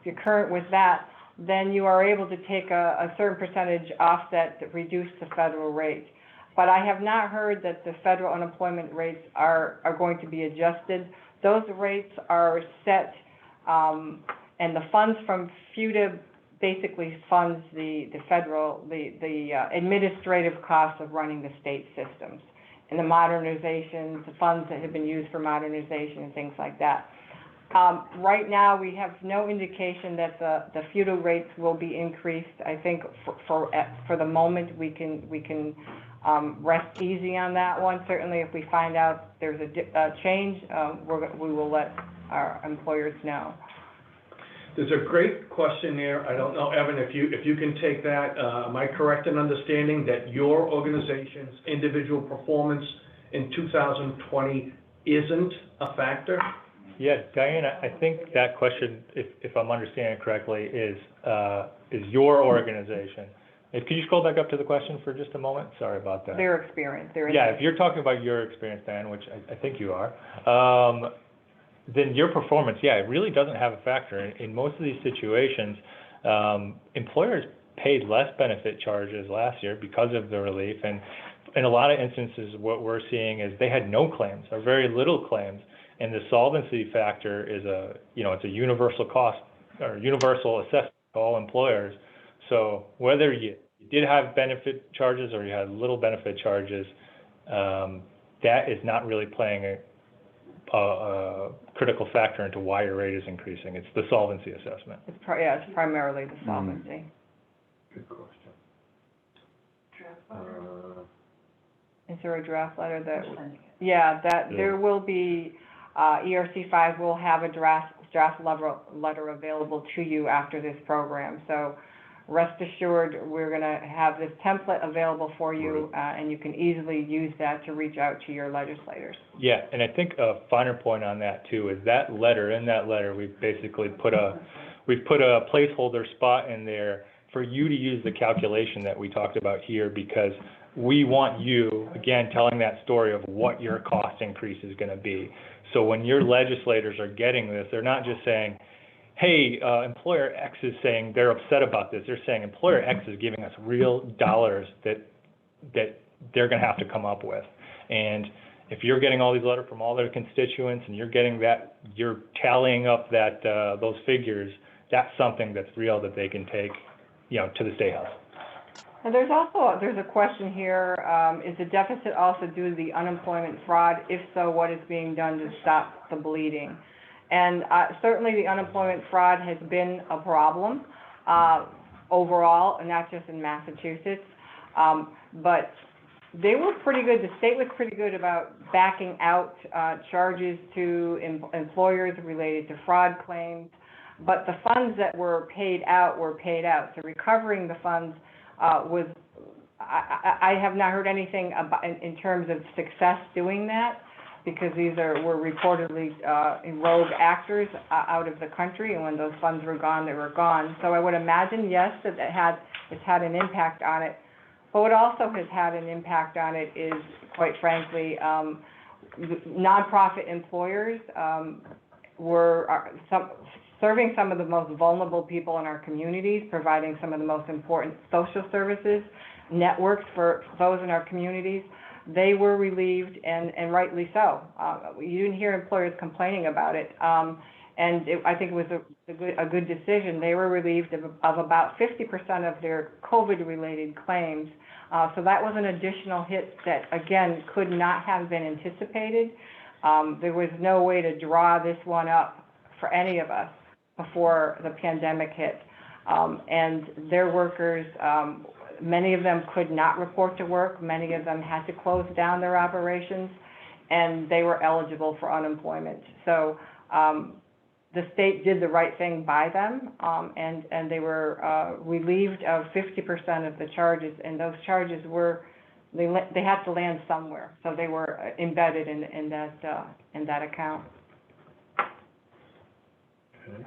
if you're current with that, then you are able to take a certain percentage offset that reduce the federal rate. But I have not heard that the federal unemployment rates are going to be adjusted. Those rates are set, and the funds from FUTA basically funds the administrative costs of running the state systems and the modernizations, the funds that have been used for modernization and things like that. Right now, we have no indication that the FUTA rates will be increased. I think for the moment, we can rest easy on that one. Certainly, if we find out there's a change, we will let our employers know. There's a great question there. I don't know, Evan, if you can take that. Am I correct in understanding that your organization's individual performance in 2020 isn't a factor? Yeah, Diana, I think that question, if I'm understanding it correctly, is your organization. Could you scroll back up to the question for just a moment? Sorry about that. Their experience. Yeah, if you're talking about your experience, Diana, which I think you are, then your performance, yeah, it really doesn't have a factor. In most of these situations, employers paid less benefit charges last year because of the relief, and in a lot of instances, what we're seeing is they had no claims or very little claims. And the solvency factor is it's a universal cost or universal assessment to all employers. So whether you did have benefit charges or you had little benefit charges, that is not really playing a critical factor into why your rate is increasing. It's the solvency assessment. It's primarily the solvency. Good question. Is there a draft letter that? Yeah, there will be. ERC5 will have a draft letter available to you after this program. So rest assured, we're going to have this template available for you, and you can easily use that to reach out to your legislators. Yeah, and I think a finer point on that too is that letter. In that letter, we've basically put a placeholder spot in there for you to use the calculation that we talked about here, because we want you, again, telling that story of what your cost increase is going to be. So when your legislators are getting this, they're not just saying, hey, employer X is saying they're upset about this. They're saying employer X is giving us real dollars that they're going to have to come up with. And if you're getting all these letters from all their constituents and you're tallying up those figures, that's something that's real that they can take, to the State House. And there's a question here, is the deficit also due to the unemployment fraud? If so, what is being done to stop the bleeding? And certainly the unemployment fraud has been a problem overall, and not just in Massachusetts. But they were pretty good, the state was pretty good about backing out charges to employers related to fraud claims. But the funds that were paid out were paid out. So recovering the funds I have not heard anything about, in terms of success doing that, because were reportedly rogue actors out of the country, and when those funds were gone, they were gone. So I would imagine, yes, that it's had an impact on it. But what also has had an impact on it is, quite frankly, nonprofit employers were serving some of the most vulnerable people in our communities, providing some of the most important social services, networks for those in our communities. They were relieved, and rightly so. You didn't hear employers complaining about it, I think it was a good decision. They were relieved of about 50% of their COVID-related claims. So that was an additional hit that, again, could not have been anticipated. There was no way to draw this one up for any of us before the pandemic hit. And their workers, many of them could not report to work. Many of them had to close down their operations, and they were eligible for unemployment. So the state did the right thing by them, and they were relieved of 50% of the charges, and those charges they had to land somewhere, so they were embedded in that account. Okay.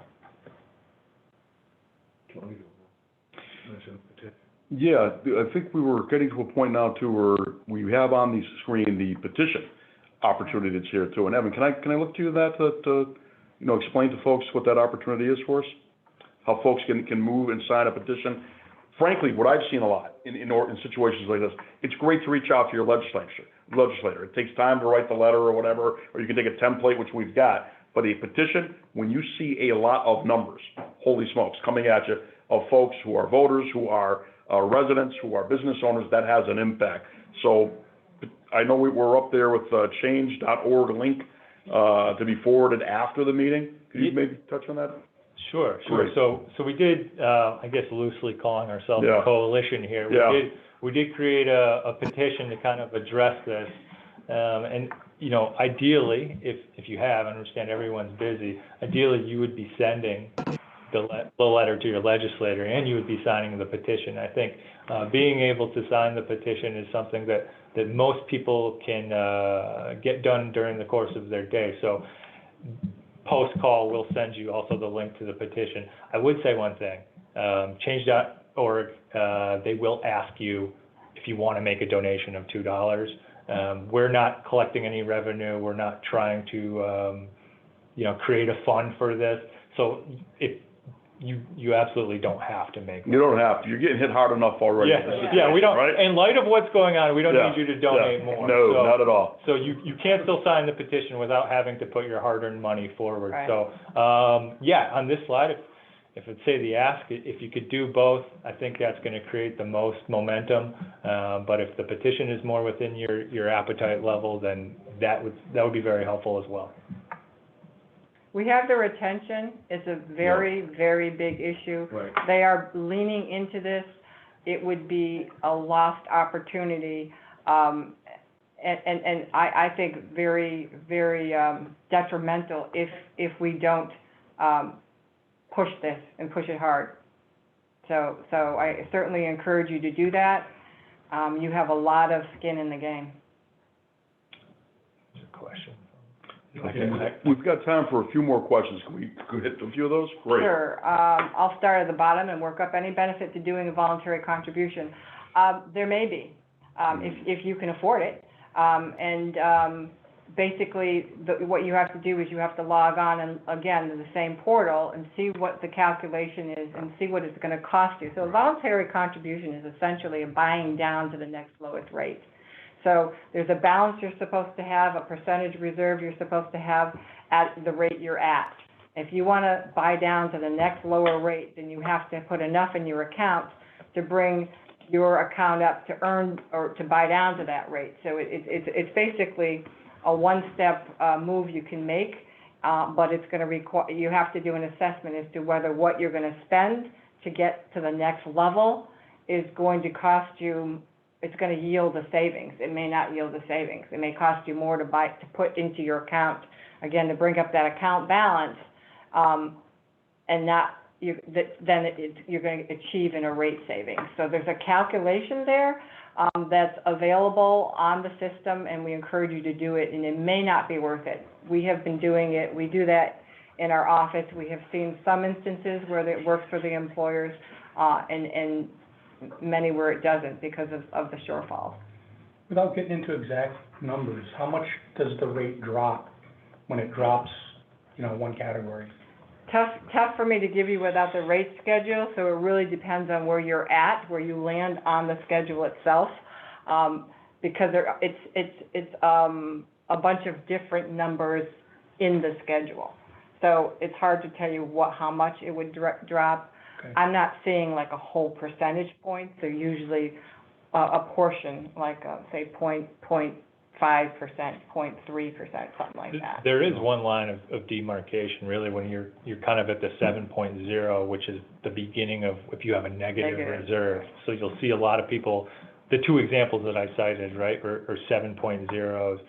Yeah, I think we were getting to a point now too where we have on the screen the petition opportunity that's here too. And Evan, can I look to you that to explain to folks what that opportunity is for us? How folks can move and sign a petition. Frankly, what I've seen a lot in situations like this, it's great to reach out to your legislator. It takes time to write the letter or whatever, or you can take a template, which we've got. But a petition, when you see a lot of numbers, holy smokes, coming at you, of folks who are voters, who are residents, who are business owners, that has an impact. So I know we're up there with change.org link to be forwarded after the meeting. Could you maybe touch on that? Sure. Great. So we did, I guess loosely calling ourselves a coalition here. We did create a petition to kind of address this. And ideally, if you have, I understand everyone's busy, ideally you would be sending the letter to your legislator, and you would be signing the petition. I think being able to sign the petition is something that most people can get done during the course of their day. So post-call, we'll send you also the link to the petition. I would say one thing, change.org, they will ask you if you want to make a donation of $2. We're not collecting any revenue. We're not trying to, create a fund for this. So you absolutely don't have to make. You don't have to. You're getting hit hard enough already. We don't. Right? In light of what's going on, we don't need you to donate more. No, not at all. So you can still sign the petition without having to put your hard-earned money forward. Right. So on this slide, if it's say the ask, if you could do both, I think that's going to create the most momentum. But if the petition is more within your appetite level, then that would be very helpful as well. We have their attention. It's a very, very big issue. Right. They are leaning into this. It would be a lost opportunity, and I think very, very detrimental if we don't push this and push it hard. So I certainly encourage you to do that. You have a lot of skin in the game. There's a question. Okay. We've got time for a few more questions. Can we hit a few of those? Great. Sure. I'll start at the bottom and work up. Any benefit to doing a voluntary contribution? There may be, if you can afford it. Basically, what you have to do is you have to log on and again to the same portal and see what the calculation is and see what it's going to cost you. So a voluntary contribution is essentially a buying down to the next lowest rate. So there's a balance you're supposed to have, a percentage reserve you're supposed to have at the rate you're at. If you want to buy down to the next lower rate, then you have to put enough in your account to bring your account up to earn or to buy down to that rate. So it's basically a one-step move you can make, but it's going to require, you have to do an assessment as to whether what you're going to spend to get to the next level is going to cost you, it's going to yield a savings. It may not yield a savings. It may cost you more to put into your account, again, to bring up that account balance, and not, you're going to achieve in a rate savings. So there's a calculation there that's available on the system, and we encourage you to do it, and it may not be worth it. We have been doing it. We do that in our office. We have seen some instances where it works for the employers, and many where it doesn't because of the shortfalls. Without getting into exact numbers, how much does the rate drop when it drops, one category? Tough for me to give you without the rate schedule, so it really depends on where you're at, where you land on the schedule itself, because it's a bunch of different numbers in the schedule. So it's hard to tell you how much it would drop. Okay. I'm not seeing like a whole percentage point, so usually a portion, like say 0.5%, 0.3%, something like that. There is one line of demarcation, really, when you're kind of at the 7.0, which is the beginning of if you have a negative reserve. So you'll see a lot of people, the two examples that I cited, right, are 7.0s.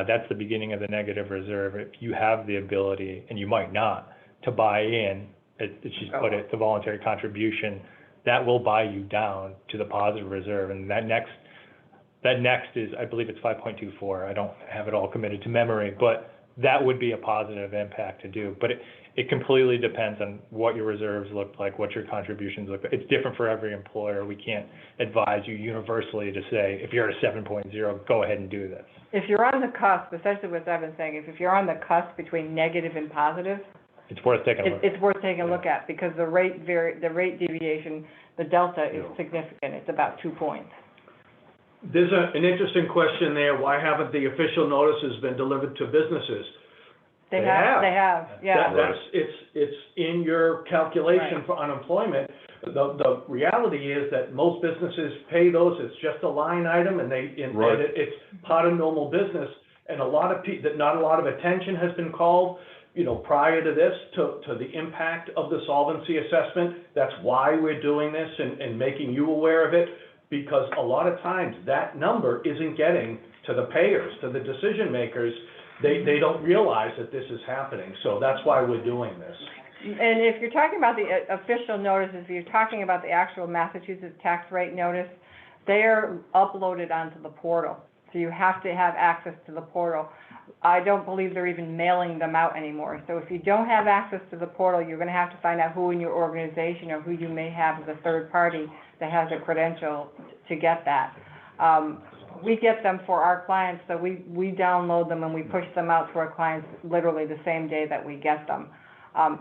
That's the beginning of the negative reserve. If you have the ability, and you might not, to buy in, she's put it, the voluntary contribution, that will buy you down to the positive reserve. And that next is, I believe it's 5.24. I don't have it all committed to memory, but that would be a positive impact to do. But it completely depends on what your reserves look like, what your contributions look like. It's different for every employer. We can't advise you universally to say, if you're at a 7.0, go ahead and do this. If you're on the cusp, essentially what I've been saying, if you're on the cusp between negative and positive, it's worth taking a look at. It's worth taking a look at, because the rate deviation, the delta is significant. It's about 2 points. There's an interesting question there. Why haven't the official notices been delivered to businesses? They have, yeah. It's in your calculation for unemployment. The reality is that most businesses pay those. It's just a line item, and it's part of normal business. And not a lot of attention has been called, prior to this, to the impact of the solvency assessment. That's why we're doing this and making you aware of it, because a lot of times that number isn't getting to the payers, to the decision makers. They don't realize that this is happening, so that's why we're doing this. And if you're talking about the official notices, if you're talking about the actual Massachusetts tax rate notice, they are uploaded onto the portal. So you have to have access to the portal. I don't believe they're even mailing them out anymore. So if you don't have access to the portal, you're going to have to find out who in your organization or who you may have as a third party that has a credential to get that. We get them for our clients, so we download them and we push them out to our clients literally the same day that we get them.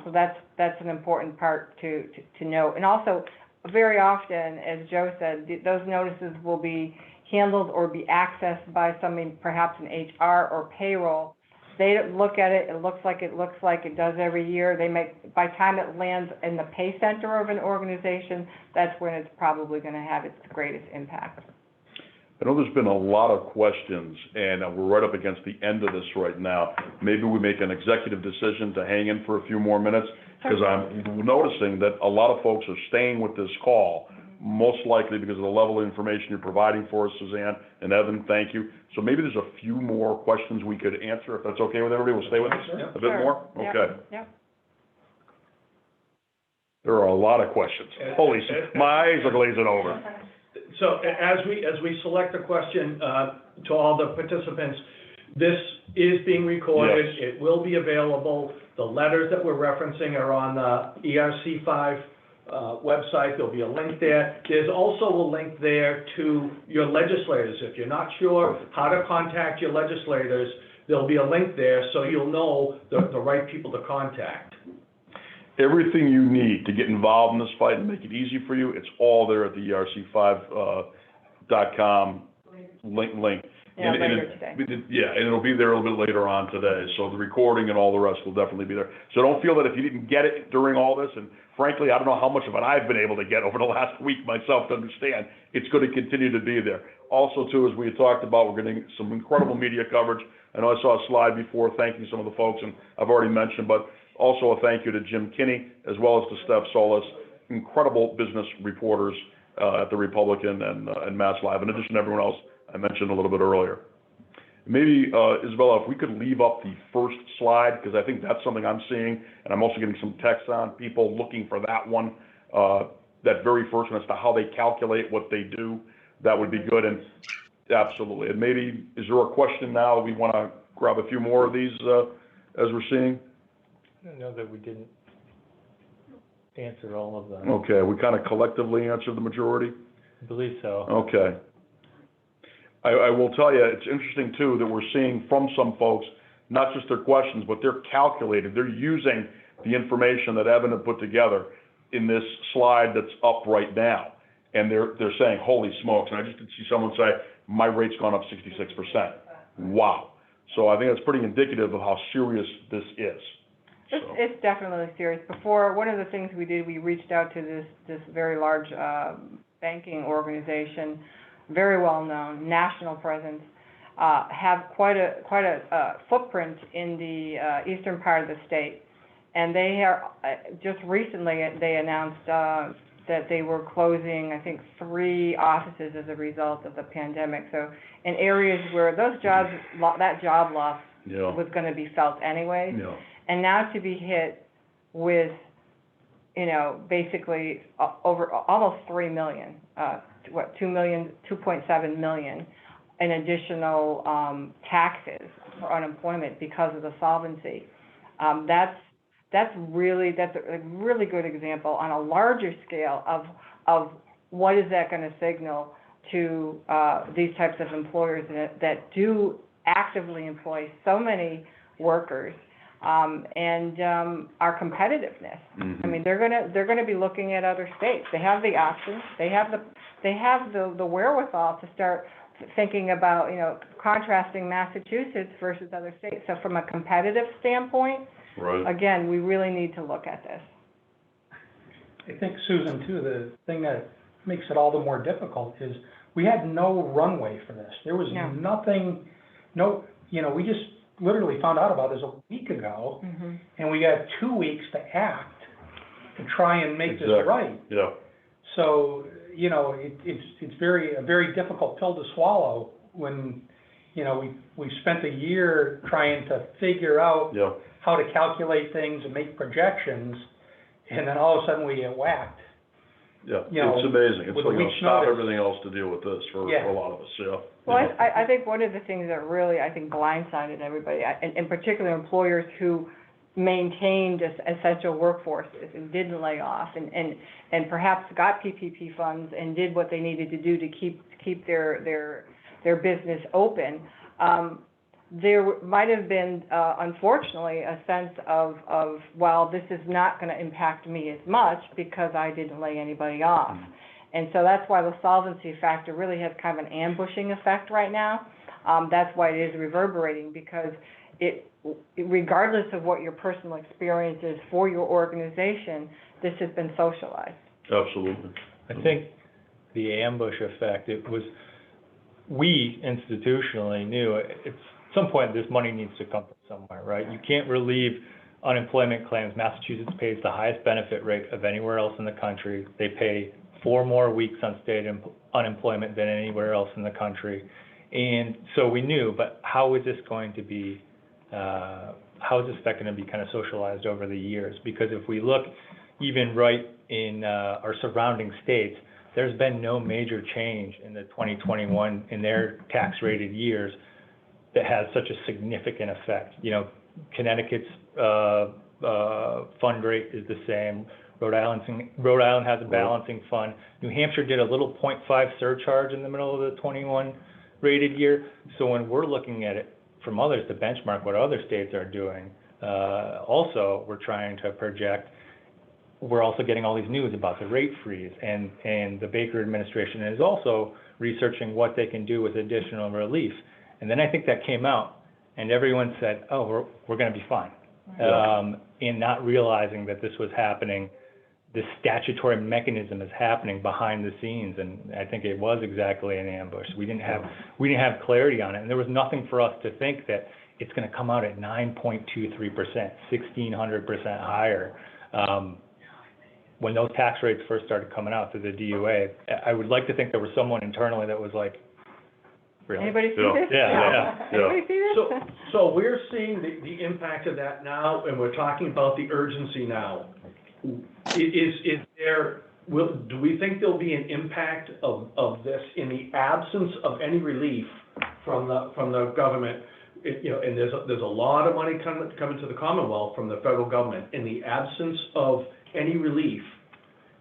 So that's an important part to know. And also, very often, as Joe said, those notices will be handled or be accessed by somebody, perhaps in HR or payroll. They look at it, it looks like it does every year. By the time it lands in the pay center of an organization, that's when it's probably going to have its greatest impact. I know there's been a lot of questions, and we're right up against the end of this right now. Maybe we make an executive decision to hang in for a few more minutes, because I'm noticing that a lot of folks are staying with this call, most likely because of the level of information you're providing for us, Suzanne and Evan, thank you. So maybe there's a few more questions we could answer, if that's okay with everybody. We'll stay with us a bit more? Okay. Yep. There are a lot of questions. Holy, my eyes are glazing over. So as we select a question to all the participants, this is being recorded. Yes. It will be available. The letters that we're referencing are on the ERC5 website. There'll be a link there. There's also a link there to your legislators. If you're not sure how to contact your legislators, there'll be a link there so you'll know the right people to contact. Everything you need to get involved in this fight and make it easy for you, it's all there at the ERC5.com link. later today. And it'll be there a little bit later on today, so the recording and all the rest will definitely be there. So don't feel that if you didn't get it during all this, and frankly, I don't know how much of it I've been able to get over the last week myself to understand, it's gonna continue to be there. Also too, as we had talked about, we're getting some incredible media coverage. I know I saw a slide before thanking some of the folks, and I've already mentioned, but also a thank you to Jim Kinney, as well as to Steph Solis, incredible business reporters at the Republican and Mass Live, in addition to everyone else I mentioned a little bit earlier. Maybe, Isabella, if we could leave up the first slide, because I think that's something I'm seeing, and I'm also getting some text on people looking for that one, that very first one as to how they calculate what they do. That would be good, and absolutely. And maybe, is there a question now? We want to grab a few more of these as we're seeing? I don't know that we didn't answer all of them. Okay, we kind of collectively answered the majority? I believe so. Okay. I will tell you, it's interesting too that we're seeing from some folks, not just their questions, but they're calculated. They're using the information that Evan had put together in this slide that's up right now. And they're saying, holy smokes. And I just did see someone say, my rate's gone up 66%. Wow. So I think that's pretty indicative of how serious this is. It's definitely serious. Before, one of the things we did, we reached out to this very large banking organization, very well known, national presence, have quite a footprint in the eastern part of the state, and they are just recently they announced that they were closing, I think, 3 offices as a result of the pandemic. So in areas where those jobs, that job loss was going to be felt anyway, and now to be hit with, basically over almost 3 million. 2.7 million in additional taxes for unemployment because of the solvency. That's a really good example on a larger scale of what is that going to signal to these types of employers that do actively employ so many workers. And our competitiveness. Mm-hmm. I mean, they're gonna be looking at other states. They have the options. They have the wherewithal to start thinking about contrasting Massachusetts versus other states. So from a competitive standpoint, right. Again, we really need to look at this. I think, Susan, too, the thing that makes it all the more difficult is we had no runway for this. There was nothing. We just literally found out about this a week ago, and we got 2 weeks to act to try and make this right. Yeah. So, it's a very difficult pill to swallow when, we've spent a year trying to figure out how to calculate things and make projections, and then all of a sudden we get whacked. Yeah, it's amazing. It's like stop notice. everything else to deal with this for a lot of us, Well, I think one of the things that really, blindsided everybody, in particular employers who maintained essential workforces and didn't lay off and perhaps got PPP funds and did what they needed to do to keep their business open. There might have been, unfortunately, a sense of, well, this is not going to impact me as much because I didn't lay anybody off. And so that's why the solvency factor really has kind of an ambushing effect right now. That's why it is reverberating, because regardless of what your personal experience is for your organization, this has been socialized. Absolutely. I think the ambush effect, we institutionally knew at some point this money needs to come from somewhere, right? You can't relieve unemployment claims. Massachusetts pays the highest benefit rate of anywhere else in the country. They pay 4 more weeks on state unemployment than anywhere else in the country. And so we knew, but how is this going to be, how is this effect going to be kind of socialized over the years? Because if we look even right in our surrounding states, there's been no major change in the 2021 in their tax rated years that has such a significant effect. Connecticut's fund rate is the same. Rhode Island has a balancing fund. New Hampshire did a little 0.5 surcharge in the middle of the 21 rated year. So when we're looking at it from others to benchmark what other states are doing, also we're trying to project. We're also getting all these news about the rate freeze, and the Baker administration is also researching what they can do with additional relief. And then I think that came out, and everyone said, oh, we're gonna be fine. And not realizing that this was happening, this statutory mechanism is happening behind the scenes, and I think it was exactly an ambush. We didn't have clarity on it, and there was nothing for us to think that it's gonna come out at 9.23%, 1,600% higher. When those tax rates first started coming out through the DUA, I would like to think there was someone internally that was like, really? Anybody see this? Yeah. Anybody see this? So we're seeing the impact of that now, and we're talking about the urgency now. Is there, do we think there'll be an impact of this in the absence of any relief from the government? And there's a lot of money coming to the Commonwealth from the federal government. In the absence of any relief,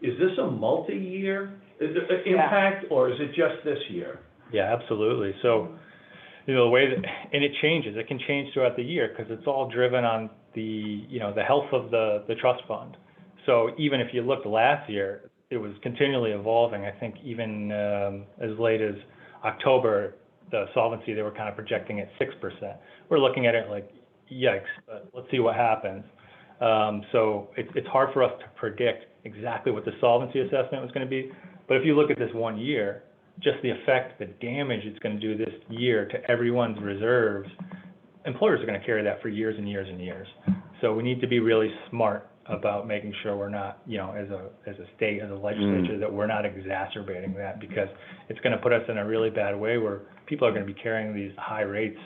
is this a multi-year impact, or is it just this year? Yeah, absolutely. So, the way that, and it changes, it can change throughout the year, because it's all driven on the health of the trust fund. So even if you looked last year, it was continually evolving. I think even as late as October, the solvency, they were kind of projecting at 6%. We're looking at it like, yikes, but let's see what happens. So it's hard for us to predict exactly what the solvency assessment was going to be. But if you look at this 1 year, just the effect, the damage it's going to do this year to everyone's reserves, employers are going to carry that for years and years and years. So we need to be really smart about making sure we're not, as a state, as a legislature, that we're not exacerbating that, because it's going to put us in a really bad way where people are going to be carrying these high rates,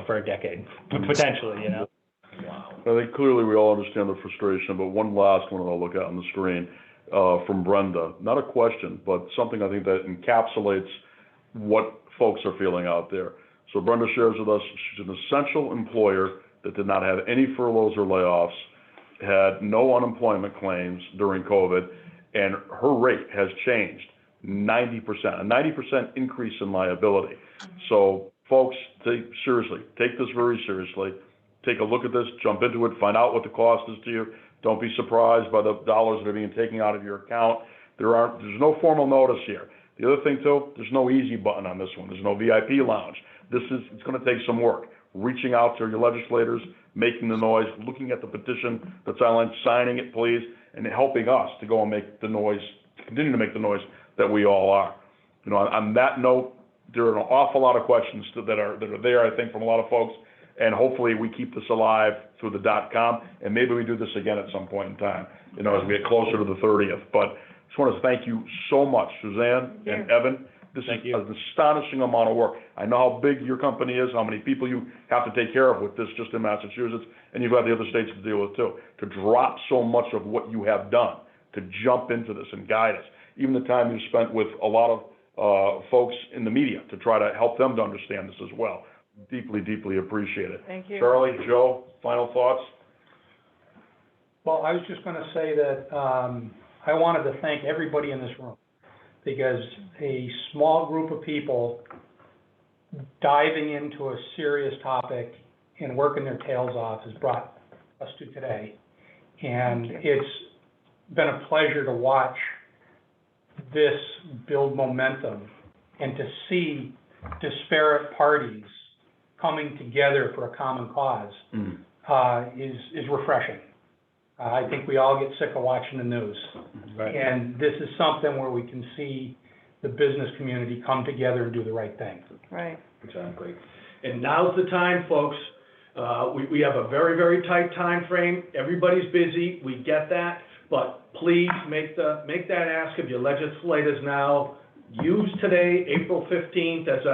for a decade, potentially, Wow. I think clearly we all understand the frustration, but one last one that I'll look at on the screen from Brenda. Not a question, but something I think that encapsulates what folks are feeling out there. So Brenda shares with us she's an essential employer that did not have any furloughs or layoffs, had no unemployment claims during COVID, and her rate has changed 90%, a 90% increase in liability. So folks, take this very seriously. Take a look at this, jump into it, find out what the cost is to you. Don't be surprised by the dollars that are being taken out of your account. There's no formal notice here. The other thing too, there's no easy button on this one. There's no VIP lounge. It's going to take some work. Reaching out to your legislators, making the noise, looking at the petition that's online, signing it, please, and helping us to go and make the noise, continue to make the noise that we all are. On that note, there are an awful lot of questions that are there, I think, from a lot of folks, and hopefully we keep this alive through the .com, and maybe we do this again at some point in time, as we get closer to the 30th. But I just want to thank you so much, Suzanne and Evan. This is an astonishing amount of work. I know how big your company is, how many people you have to take care of with this just in Massachusetts, and you've got the other states to deal with too. To drop so much of what you have done, to jump into this and guide us, even the time you spent with a lot of folks in the media to try to help them to understand this as well. Deeply, deeply appreciate it. Thank you. Charlie, Joe, final thoughts? Well, I was just going to say that I wanted to thank everybody in this room, because a small group of people diving into a serious topic and working their tails off has brought us to today. And it's been a pleasure to watch this build momentum and to see disparate parties coming together for a common cause is refreshing. I think we all get sick of watching the news. Right. And this is something where we can see the business community come together and do the right thing. Right. Exactly. And now's the time, folks. We have a very, very tight time frame. Everybody's busy. We get that. But please make that ask of your legislators now. Use today, April 15th, as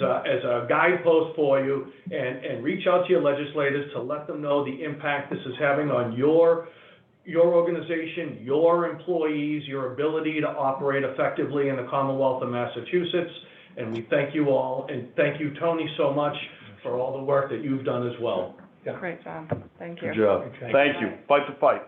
a guidepost for you, and reach out to your legislators to let them know the impact this is having on your organization, your employees, your ability to operate effectively in the Commonwealth of Massachusetts. And we thank you all, and thank you, Tony, so much for all the work that you've done as well. Yeah. Great job. Thank you. Good job. Thank you. Fight the fight.